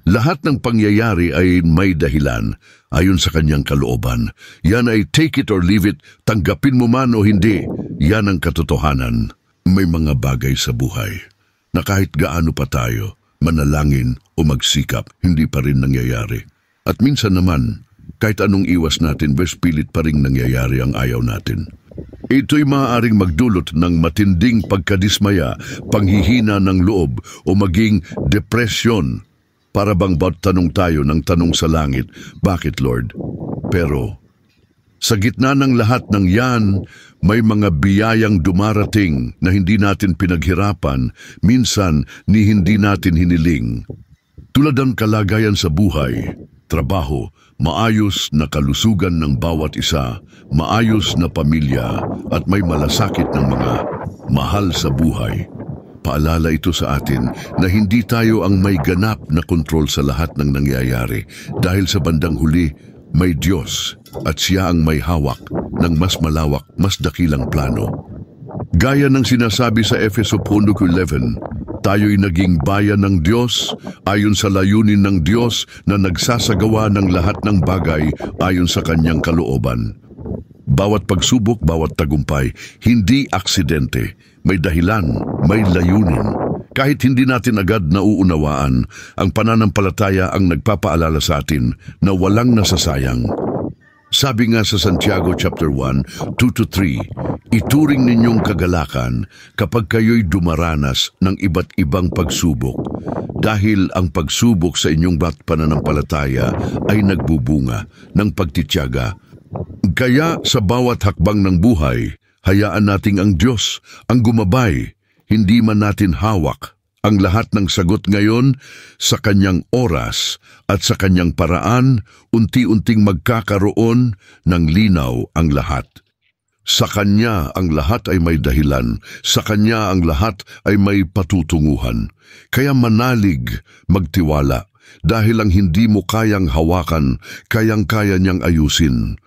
Lahat ng pangyayari ay may dahilan ayon sa kanyang kalooban. Yan ay take it or leave it, tanggapin mo man o hindi. Yan ang katotohanan. May mga bagay sa buhay na kahit gaano pa tayo manalangin o magsikap, hindi pa rin nangyayari. At minsan naman, kahit anong iwas natin, pilit pa rin nangyayari ang ayaw natin. Ito'y maaaring magdulot ng matinding pagkadismaya, panghihina ng loob o maging depresyon. Para bang tanong tayo ng tanong sa langit, bakit Lord? Pero sa gitna ng lahat ng yan, may mga biyayang dumarating na hindi natin pinaghirapan, minsan ni hindi natin hiniling. Tulad ng kalagayan sa buhay, trabaho, maayos na kalusugan ng bawat isa, maayos na pamilya at may malasakit ng mga mahal sa buhay. Paalala ito sa atin na hindi tayo ang may ganap na kontrol sa lahat ng nangyayari dahil sa bandang huli may Diyos at Siya ang may hawak ng mas malawak, mas dakilang plano. Gaya ng sinasabi sa Efeso 1:11, tayo'y naging bayan ng Diyos ayon sa layunin ng Diyos na nagsasagawa ng lahat ng bagay ayon sa Kanyang kalooban. Bawat pagsubok, bawat tagumpay, hindi aksidente. May dahilan, may layunin. Kahit hindi natin agad nauunawaan, ang pananampalataya ang nagpapaalala sa atin na walang nasasayang. Sabi nga sa Santiago chapter 1, 2-3, ituring ninyong kagalakan kapag kayo'y dumaranas ng iba't ibang pagsubok, dahil ang pagsubok sa inyong pananampalataya ay nagbubunga ng pagtitiyaga. Kaya sa bawat hakbang ng buhay, hayaan nating ang Diyos ang gumabay, hindi man natin hawak ang lahat ng sagot ngayon. Sa Kanyang oras at sa Kanyang paraan, unti-unting magkakaroon ng linaw ang lahat. Sa Kanya ang lahat ay may dahilan, sa Kanya ang lahat ay may patutunguhan. Kaya manalig, magtiwala, dahil ang hindi mo kayang hawakan, kayang-kaya niyang ayusin.